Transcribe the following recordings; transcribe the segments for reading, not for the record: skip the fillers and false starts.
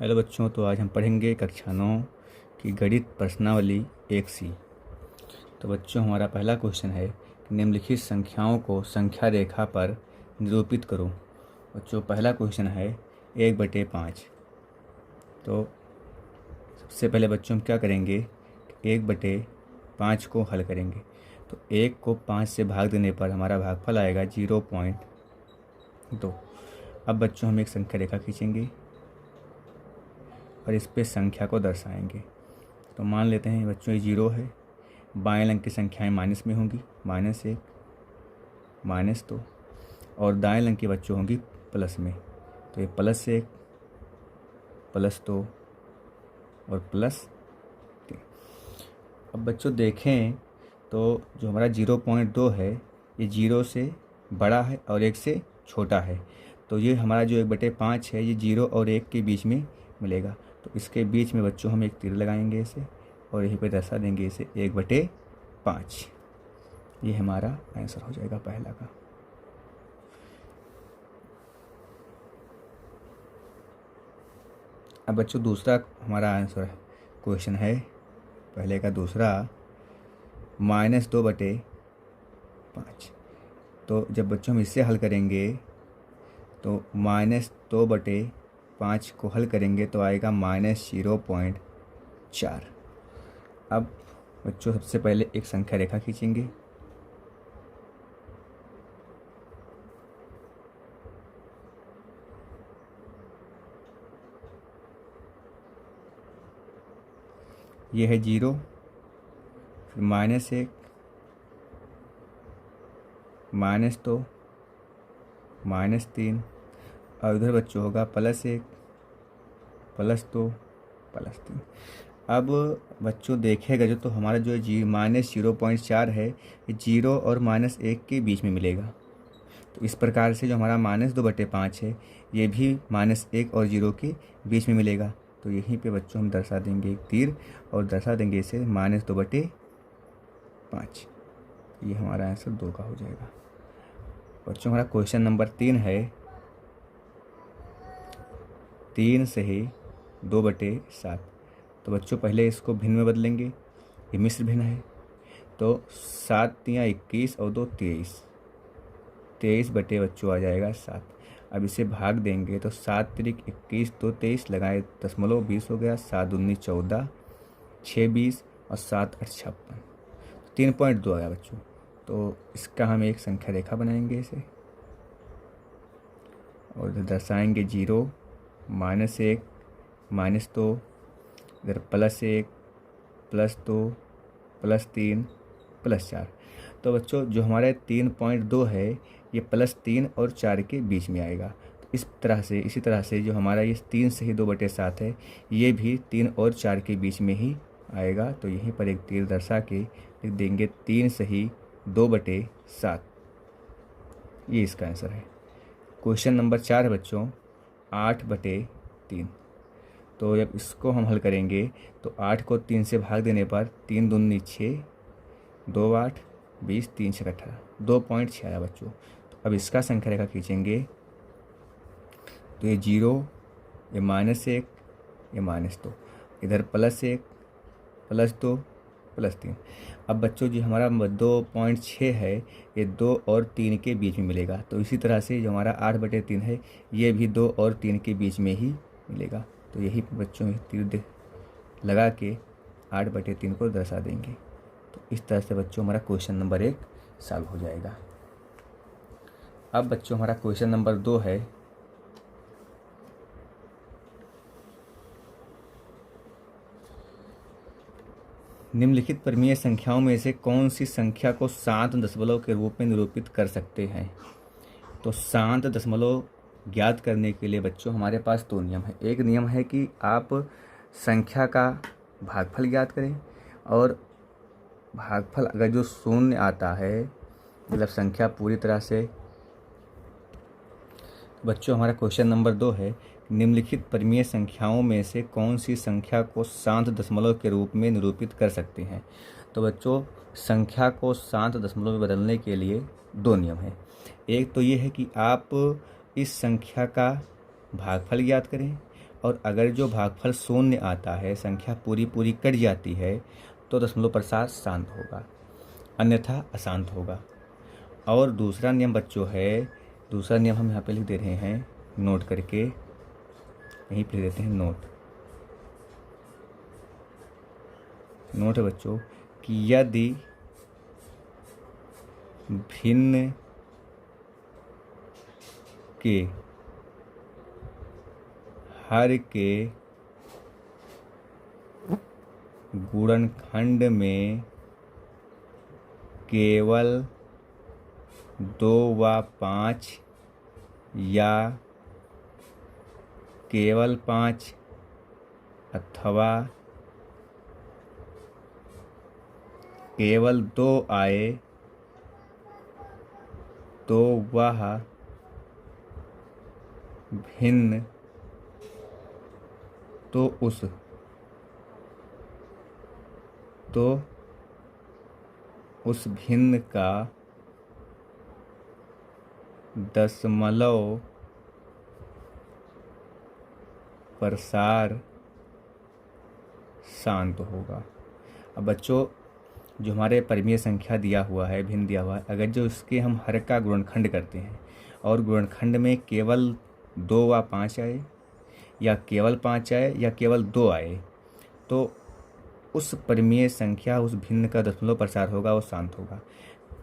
Hello बच्चों, तो आज हम पढ़ेंगे कक्षा 9 की गणित प्रश्नावली 1C। तो बच्चों, हमारा पहला क्वेश्चन है कि निम्नलिखित संख्याओं को संख्या रेखा पर निरूपित करो। बच्चों, पहला क्वेश्चन है 1/5। तो सबसे पहले बच्चों हम क्या करेंगे, 1/5 को हल करेंगे। तो 1 को 5 से भाग देने पर हमारा भागफल आएगा 0.2। अब बच्चों हम एक संख्या रेखा खींचेंगे और इस पे संख्या को दर्शाएंगे। तो मान लेते हैं बच्चों ये 0 है। बाएं अंक की संख्याएं माइनस में होंगी, -1, -2, और दाएं अंक की बच्चों होंगी प्लस में। तो ये +1, +2 और +3। अब बच्चों देखें तो जो हमारा 0.2 है ये 0 से बड़ा है और 1 से छोटा है। तो ये हमारा जो 1/5 है ये 0 और 1 के बीच में मिलेगा। तो इसके बीच में बच्चों हम एक तीर लगाएंगे इसे और यहीं पे दर्शा देंगे इसे 1/5। ये हमारा आंसर हो जाएगा पहला का। अब बच्चों दूसरा हमारा आंसर क्वेश्चन है पहले का दूसरा, -2/5। तो जब बच्चों हम इससे हल करेंगे तो -2/5 को हल करेंगे तो आएगा -0.4। अब बच्चों सबसे पहले एक संख्या रेखा खींचेंगे। ये है 0, फिर -1, -2, -3, और उधर बच्चों होगा +1, +2, +3। अब बच्चों देखेगा जो तो हमारा जो -0.4 है ये 0 और -1 के बीच में मिलेगा। तो इस प्रकार से जो हमारा -2/5 है ये भी -1 और 0 के बीच में मिलेगा। तो यहीं पे बच्चों हम दर्शा देंगे एक तीर और दर्शा देंगे इसे -2/5। ये हमारा आंसर 2 का हो जाएगा। बच्चों हमारा क्वेश्चन नंबर 3 है 3 से ही 2/7। तो बच्चों पहले इसको भिन्न में बदलेंगे, ये मिश्र भिन्न है। तो 7 तियाँ 21 और 2 23, 23 बटे बच्चों आ जाएगा 7। अब इसे भाग देंगे तो 7 तिरिक 21, 2 23, लगाए दशमलव 20 हो गया, 7 दूनी 14, 6 20 और 7 8 56, 3.2 आ गया बच्चों। तो इसका हम एक संख्या रेखा बनाएंगे इसे और इधर दर्शाएंगे 0, -1, -2, इधर +1, +2, +3, +4। तो बच्चों जो हमारे 3.2 है ये +3 और 4 के बीच में आएगा। तो इसी तरह से जो हमारा ये 3 से ही 2/7 है ये भी 3 और 4 के बीच में ही आएगा। तो यहीं पर एक तीर दर्शा के लिख देंगे 3 से ही 2/7। ये इसका आंसर है। क्वेश्चन नंबर 4 है बच्चों 8/3। तो जब इसको हम हल करेंगे तो 8 को 3 से भाग देने पर 3 दूनी 6, 2 8, 20, 3 6 18, 2.6 आया बच्चों। तो अब इसका संख्या रेखा खींचेंगे तो ये 0, ये -1, ये -2, इधर +1, +2, +3। अब बच्चों जो हमारा 2.6 है ये 2 और 3 के बीच में मिलेगा। तो इसी तरह से जो हमारा 8/3 है ये भी 2 और 3 के बीच में ही मिलेगा। तो यही बच्चों तीर लगा के 8/3 को दर्शा देंगे। तो इस तरह से बच्चों हमारा क्वेश्चन नंबर 1 सॉल्व हो जाएगा। अब बच्चों हमारा क्वेश्चन नंबर 2 है निम्नलिखित परिमेय संख्याओं में से कौन सी संख्या को शांत दशमलव के रूप में निरूपित कर सकते हैं। तो शांत दशमलव ज्ञात करने के लिए बच्चों हमारे पास 2 नियम है। एक नियम है कि आप संख्या का भागफल ज्ञात करें, और भागफल अगर जो शून्य आता है मतलब संख्या पूरी तरह से। बच्चों हमारा क्वेश्चन नंबर 2 है निम्नलिखित परिमेय संख्याओं में से कौन सी संख्या को शांत दशमलव के रूप में निरूपित कर सकते हैं। तो बच्चों संख्या को शांत दशमलव में बदलने के लिए 2 नियम हैं। एक तो ये है कि आप इस संख्या का भागफल ज्ञात करें और अगर जो भागफल शून्य आता है, संख्या पूरी पूरी कट जाती है, तो दशमलव प्रसार शांत होगा, अन्यथा अशांत होगा। और दूसरा नियम बच्चों है, दूसरा नियम हम यहाँ पे लिख दे रहे हैं नोट करके, यहीं पे लिख देते हैं नोट है बच्चों कि यदि भिन्न के हर के गुणनखंड में केवल 2 व 5 या केवल 5 अथवा केवल 2 आए तो वह भिन्न तो उस भिन्न का दशमलव प्रसार शांत होगा। अब बच्चों जो हमारे परिमेय संख्या दिया हुआ है, भिन्न दिया हुआ है, अगर जो इसके हम हर का गुणनखंड करते हैं और गुणनखंड में केवल 2 व 5 आए या केवल 5 आए या केवल 2 आए, तो उस परिमेय संख्या, उस भिन्न का दशमलव प्रसार होगा, वो शांत होगा।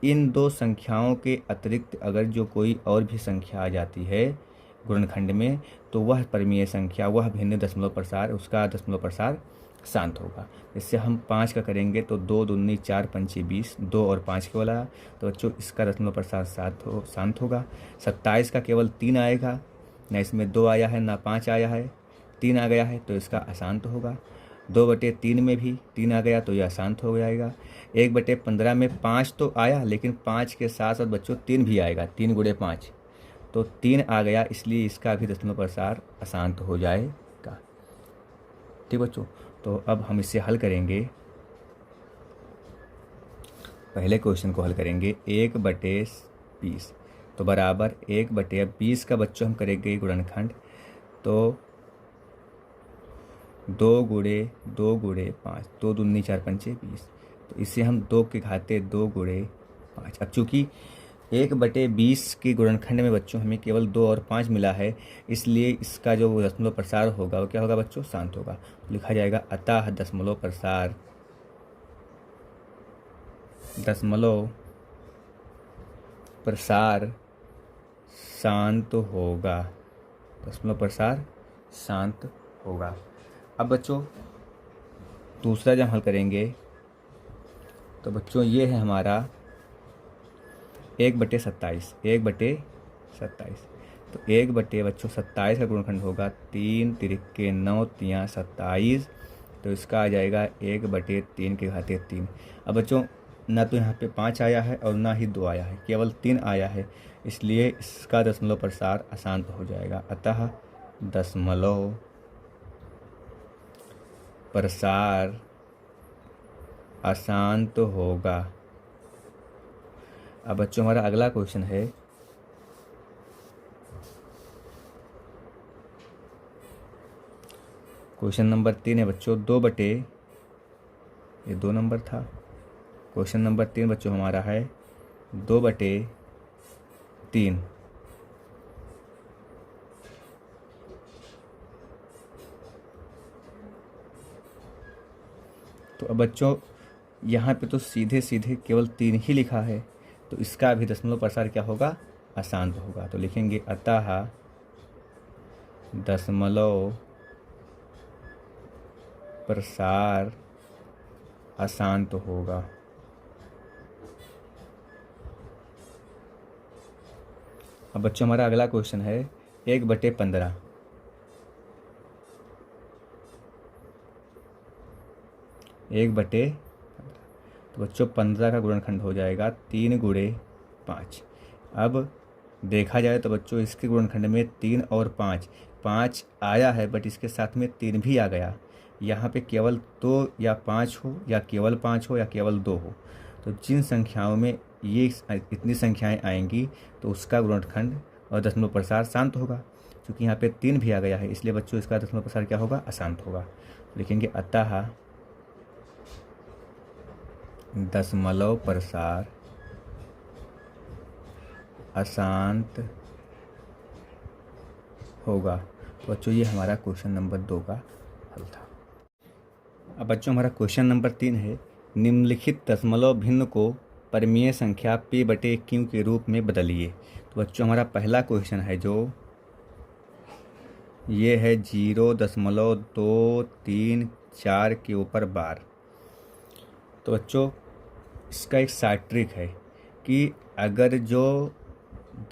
इन दो संख्याओं के अतिरिक्त अगर जो कोई और भी संख्या आ जाती है गुणनखंड में, तो वह परिमेय संख्या, वह भिन्न दशमलव प्रसार, उसका दशमलव प्रसार शांत होगा। इससे हम 5 का करेंगे तो 2 दूनी 4 पंचे 20, 2 और 5 केवल आया, तो बच्चों इसका दशमलव प्रसार शांत होगा। 27 का केवल 3 आएगा, ना इसमें 2 आया है ना 5 आया है, 3 आ गया है तो इसका अशांत होगा। 2/3 में भी 3 आ गया तो यह अशांत हो जाएगा। 1/15 में 5 तो आया, लेकिन 5 के साथ साथ बच्चों 3 भी आएगा, 3 × 5 तो 3 आ गया, इसलिए इसका भी दशमलव प्रसार अशांत हो जाएगा। ठीक बच्चों, तो अब हम इसे हल करेंगे। पहले क्वेश्चन को हल करेंगे 1/20 तो बराबर 1/20 का बच्चों हम करेंगे गुणनखंड, तो 2 × 2 × 5, 2 दूनी 4 पंचे 20, तो इसे हम 2 के घाते 2 × 5। अब चूँकि 1/20 के गुणनखंड में बच्चों हमें केवल 2 और 5 मिला है, इसलिए इसका जो दशमलव प्रसार होगा वो क्या होगा बच्चों, शांत होगा। तो लिखा जाएगा अतः दशमलव प्रसार शांत होगा, दशमलव प्रसार शांत होगा। अब बच्चों दूसरा जब हल करेंगे तो बच्चों ये है हमारा 1/27, 1/27, तो 1/27 का गुणनखंड होगा 3 × 9 × 27, तो इसका आ जाएगा 1/3 के घाते 3। अब बच्चों ना तो यहाँ पे 5 आया है और ना ही 2 आया है, केवल 3 आया है, इसलिए इसका दशमलव प्रसार अशांत हो जाएगा। अतः दशमलव प्रसार अशांत होगा। अब बच्चों हमारा अगला क्वेश्चन है क्वेश्चन नंबर 3 है बच्चों, 2 नंबर था, क्वेश्चन नंबर 3 बच्चों हमारा है 2/3। तो अब बच्चों यहाँ पे तो सीधे सीधे केवल 3 ही लिखा है, तो इसका भी दशमलव प्रसार क्या होगा, अशांत होगा। तो लिखेंगे अतः दशमलव प्रसार अशांत होगा। अब बच्चों हमारा अगला क्वेश्चन है 1/15। 1/15, तो बच्चों 15 का गुणनखंड हो जाएगा 3 × 5। अब देखा जाए तो बच्चों इसके गुणनखंड में 3 और 5 आया है, बट इसके साथ में 3 भी आ गया। यहाँ पे केवल 2 या 5 हो या केवल 5 हो या केवल 2 हो, तो जिन संख्याओं में ये इतनी संख्याएं आएंगी तो उसका गुणनखंड और दशमलव प्रसार शांत होगा। क्योंकि यहाँ पे 3 भी आ गया है, इसलिए बच्चों इसका दशमलव प्रसार क्या होगा, अशांत होगा। तो लिखेंगे अतः दशमलव प्रसार अशांत होगा। तो बच्चों ये हमारा क्वेश्चन नंबर 2 का हल था। अब बच्चों हमारा क्वेश्चन नंबर 3 है, निम्नलिखित दशमलव भिन्न को परिमेय संख्या p/q के रूप में बदलिए। तो बच्चों हमारा पहला क्वेश्चन है जो ये है 0.234 के ऊपर बार। तो बच्चों इसका एक शार्ट ट्रिक है कि अगर जो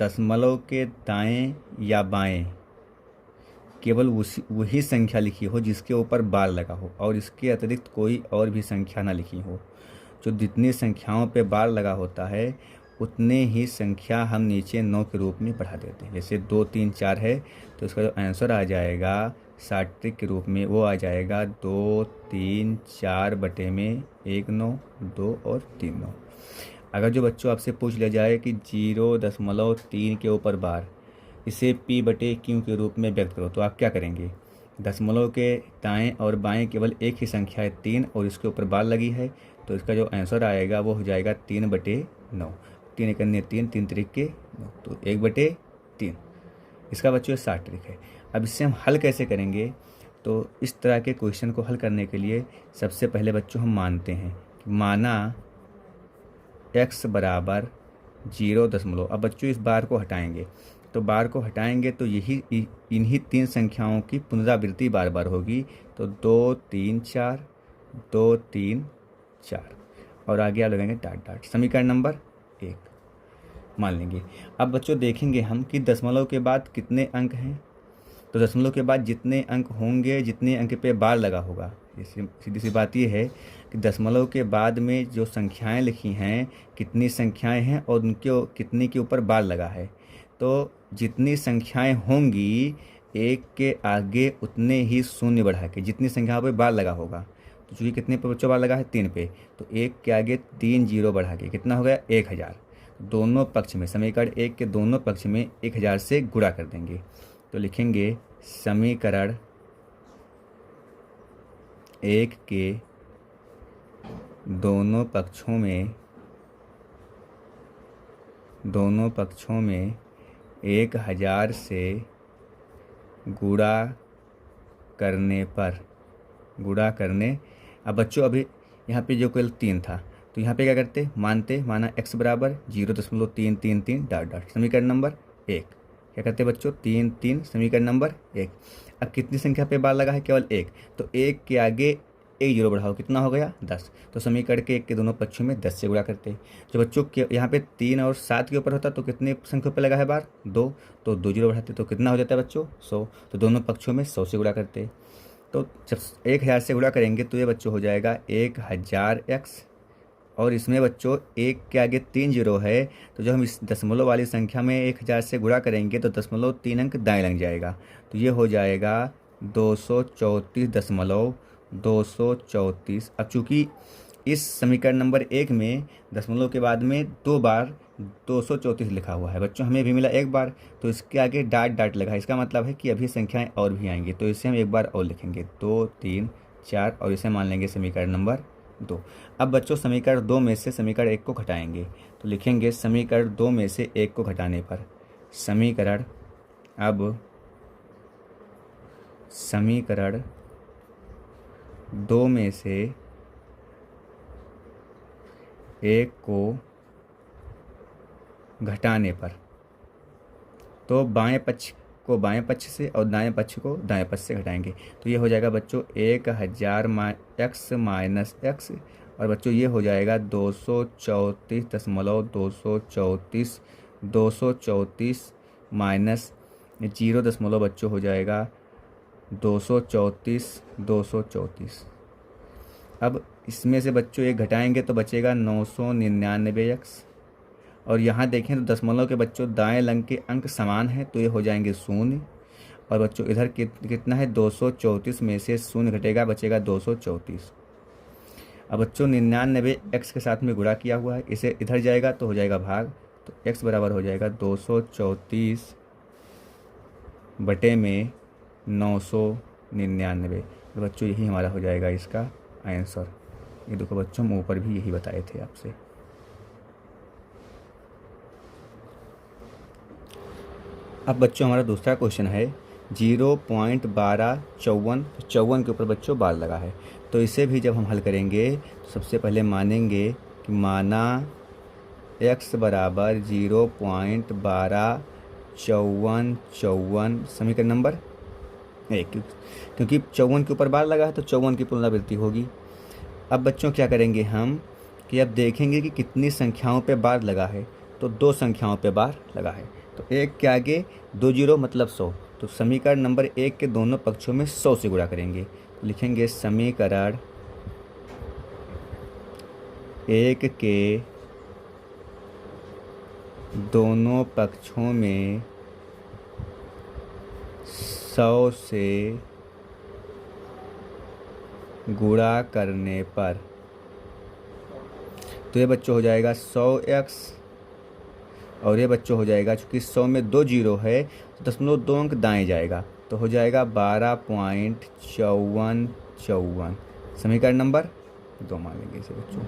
दशमलव के दाएं या बाएं केवल वही संख्या लिखी हो जिसके ऊपर बार लगा हो और इसके अतिरिक्त कोई और भी संख्या ना लिखी हो, जो जितनी संख्याओं पे बार लगा होता है उतने ही संख्या हम नीचे 9 के रूप में बढ़ा देते हैं। जैसे 2 3 4 है तो इसका जो आंसर आ जाएगा शार्ट ट्रिक के रूप में वो आ जाएगा 2 3 4 बटे में 1 9 2 और 3 9। अगर जो बच्चों आपसे पूछ लिया जाए कि 0.3 के ऊपर बार इसे p/q के रूप में व्यक्त करो, तो आप क्या करेंगे? दशमलव के दाएं और बाएं केवल एक ही संख्या है 3 और इसके ऊपर बार लगी है, तो इसका जो आंसर आएगा वो हो जाएगा 3/9। 3 एक 3 3 3 9, तो 1/3। इसका बच्चों शार्ट ट्रिक है। अब इससे हम हल कैसे करेंगे? तो इस तरह के क्वेश्चन को हल करने के लिए सबसे पहले बच्चों हम मानते हैं कि माना x बराबर 0. अब बच्चों इस बार को हटाएंगे, तो बार को हटाएंगे तो यही इन्हीं 3 संख्याओं की पुनरावृत्ति बार बार होगी। तो 2 3 4 2 3 4 और आगे आप लगाएंगे डाट डाट। समीकरण नंबर 1 मान लेंगे। अब बच्चों देखेंगे हम कि दशमलव के बाद कितने अंक हैं। तो दशमलव के बाद जितने अंक होंगे जितने अंक पे बार लगा होगा, सीधी सी बात ये है कि दशमलव के बाद में जो संख्याएं लिखी हैं कितनी संख्याएं हैं और उनके कितने के ऊपर बार लगा है। तो जितनी संख्याएं होंगी एक के आगे उतने ही शून्य बढ़ा के, जितनी संख्या पे बार लगा होगा, तो चूँकि कितने पे बच्चों बार लगा है 3 पे, तो 1 के आगे 3 जीरो बढ़ा के कितना हो गया 1000। दोनों पक्ष में समीकरण 1 के दोनों पक्ष में 1000 से गुणा कर देंगे। तो लिखेंगे समीकरण 1 के दोनों पक्षों में 1000 से गुणा करने। अब बच्चों अभी यहाँ पे जो केवल 3 था तो यहाँ पे क्या करते, माना x बराबर 0.333 डाट डाट। समीकरण नंबर 1 क्या करते बच्चों 3 3। समीकरण नंबर 1। अब कितनी संख्या पे बार लगा है, केवल 1, तो 1 के आगे 1 जीरो बढ़ाओ, कितना हो गया 10। तो समीकरण के 1 के दोनों पक्षों में 10 से गुणा करते। जो बच्चों के यहाँ पे 3 और 7 के ऊपर होता तो कितने संख्या पे लगा है बार 2, तो 2 जीरो बढ़ाते तो कितना हो जाता है बच्चों 100। तो दोनों पक्षों में 100 से गुणा करते। तो जब 1000 से गुणा करेंगे तो ये बच्चों हो जाएगा 1000x, और इसमें बच्चों 1 के आगे 3 जीरो है, तो जब हम इस दशमलव वाली संख्या में 1000 से गुणा करेंगे तो दशमलव 3 अंक दाएं लग जाएगा, तो ये हो जाएगा 234.234। अब चूँकि इस समीकरण नंबर 1 में दशमलव के बाद में 2 बार 234 लिखा हुआ है बच्चों, हमें भी मिला 1 बार, तो इसके आगे डाट डाट लगा है, इसका मतलब है कि अभी संख्याएं और भी आएंगी, तो इसे हम 1 बार और लिखेंगे 2 3 4 और इसे मान लेंगे समीकरण नंबर 2। अब बच्चों समीकरण 2 में से समीकरण 1 को घटाएंगे, तो लिखेंगे समीकरण 2 में से 1 को घटाने पर समीकरण 2 में से 1 को घटाने पर तो बाएं पक्ष को बाएं पक्ष से और दाएं पक्ष को दाएं पक्ष से घटाएंगे, तो ये हो जाएगा बच्चों 1000 x माइनस x, और बच्चों ये हो जाएगा 234 माइनस 0 बच्चों हो जाएगा 234। अब इसमें से बच्चों एक घटाएंगे तो बचेगा 999x, और यहाँ देखें तो दशमलव के बच्चों दाएं लंग के अंक समान हैं, तो ये हो जाएंगे 0, और बच्चों इधर कितना है 234 में से 0 घटेगा बचेगा 234। अब बच्चों 99x के साथ में गुणा किया हुआ है, इसे इधर जाएगा तो हो जाएगा भाग, तो x बराबर हो जाएगा 234 बटे में 999। तो बच्चों यही हमारा हो जाएगा इसका आंसर। ये देखो बच्चों, हम ऊपर भी यही बताए थे आपसे। अब बच्चों हमारा दूसरा क्वेश्चन है 0.1254। 54 के ऊपर बच्चों बार लगा है, तो इसे भी जब हम हल करेंगे तो सबसे पहले मानेंगे कि माना x बराबर 0.1254 समीकरण नंबर 1, क्योंकि 54 के ऊपर बार लगा है तो 54 की पुनरावृत्ति होगी। अब बच्चों क्या करेंगे हम कि अब देखेंगे कि कितनी संख्याओं पे बार लगा है, तो 2 संख्याओं पे बार लगा है, तो 1 के आगे 2 जीरो मतलब 100। तो समीकरण नंबर 1 के दोनों पक्षों में 100 से गुणा करेंगे, तो लिखेंगे समीकरण 1 के दोनों पक्षों में 100 से गुणा करने पर, तो ये बच्चों हो जाएगा 100x, और ये बच्चों हो जाएगा चूँकि 100 में 2 जीरो है तो 0.2 अंक दाएं जाएगा, तो हो जाएगा 12.5454 समीकरण नंबर 2 मान लेंगे इसे बच्चों।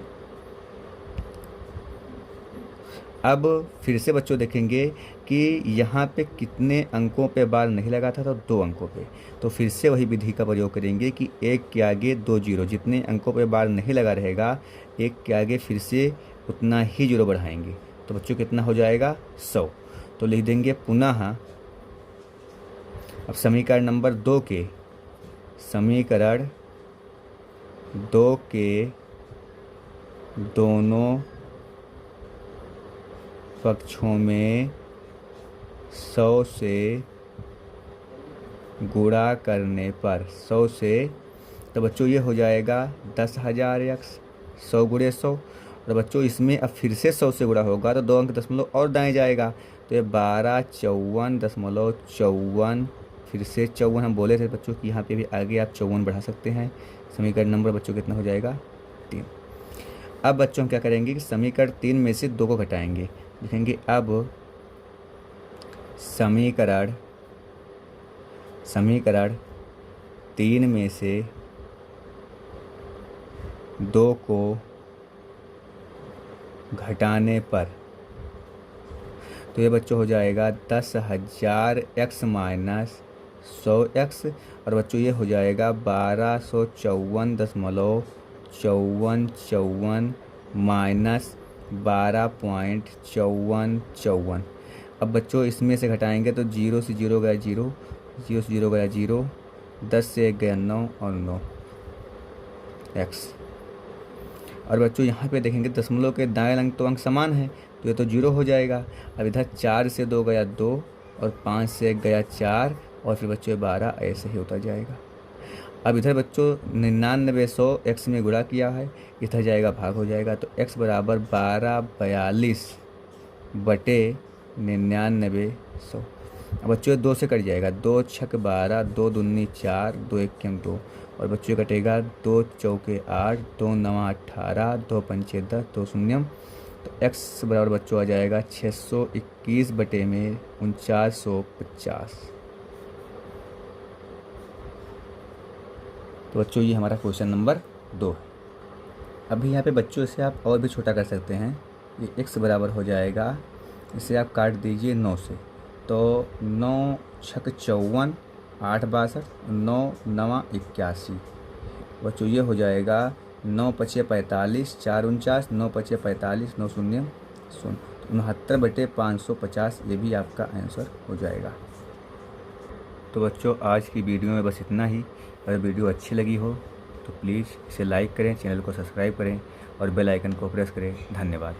अब फिर से बच्चों देखेंगे कि यहाँ पे कितने अंकों पे बार नहीं लगा था, तो 2 अंकों पे। तो फिर से वही विधि का प्रयोग करेंगे कि 1 के आगे 2 जीरो, जितने अंकों पे बार नहीं लगा रहेगा 1 के आगे फिर से उतना ही जीरो बढ़ाएंगे, तो बच्चों कितना हो जाएगा 100। तो लिख देंगे पुनः अब समीकरण नंबर 2 के दोनों पक्षों में 100 से गुणा करने पर 100 से, तो बच्चों ये हो जाएगा 10,000x 100 गुणे 100। और बच्चों इसमें अब फिर से 100 से गुणा होगा तो 2 अंक दशमलव और दाएं जाएगा, तो ये 1254.54, फिर से 54 हम बोले थे बच्चों कि यहाँ पे भी आगे आप 54 बढ़ा सकते हैं। समीकरण नंबर बच्चों कितना हो जाएगा 3। अब बच्चों हम क्या करेंगे कि समीकरण 3 में से 2 को घटाएंगे, लिखेंगे अब समीकरण 3 में से 2 को घटाने पर, तो ये बच्चों हो जाएगा 10,000x माइनस 100x, और बच्चों ये हो जाएगा 1254.54 माइनस 12.5454। अब बच्चों इसमें से घटाएंगे तो 0 से 0 गया 0, 0 से 0 गया 0, 10 से 1 गया 9 और 9x। और बच्चों यहाँ पे देखेंगे दशमलव के दाएं अंक तो अंक समान है, तो ये तो 0 हो जाएगा। अब इधर 4 से 2 गया 2 और 5 से 1 गया 4 और फिर बच्चों 12 ऐसे ही होता जाएगा। अब इधर बच्चों 9900 x में गुणा किया है, इधर जाएगा भाग हो जाएगा, तो x बराबर 1242 बटे 9900। अब बच्चों 2 से कट जाएगा, 2 छक 12, 2 दूनी 4, 2 एक 2, और बच्चों कटेगा 2 चौके 8, 2 नवा 18, 2 पंचे 10, 2 शून्यम, तो x बराबर बच्चों आ जाएगा 621 बटे में 4950। तो बच्चों ये हमारा क्वेश्चन नंबर 2 है। अभी यहाँ पे बच्चों इसे आप और भी छोटा कर सकते हैं, ये x बराबर हो जाएगा, इसे आप काट दीजिए 9 से, तो 9 छक 54, 8 62, 9 नवा 81, बच्चों ये हो जाएगा 9 पचे 45, 4 49, 9 पचे 45, 9 शून्य 0, 69 बटे 550, ये भी आपका आंसर हो जाएगा। तो बच्चों आज की वीडियो में बस इतना ही। अगर वीडियो अच्छी लगी हो तो प्लीज़ इसे लाइक करें, चैनल को सब्सक्राइब करें और बेल आइकन को प्रेस करें। धन्यवाद।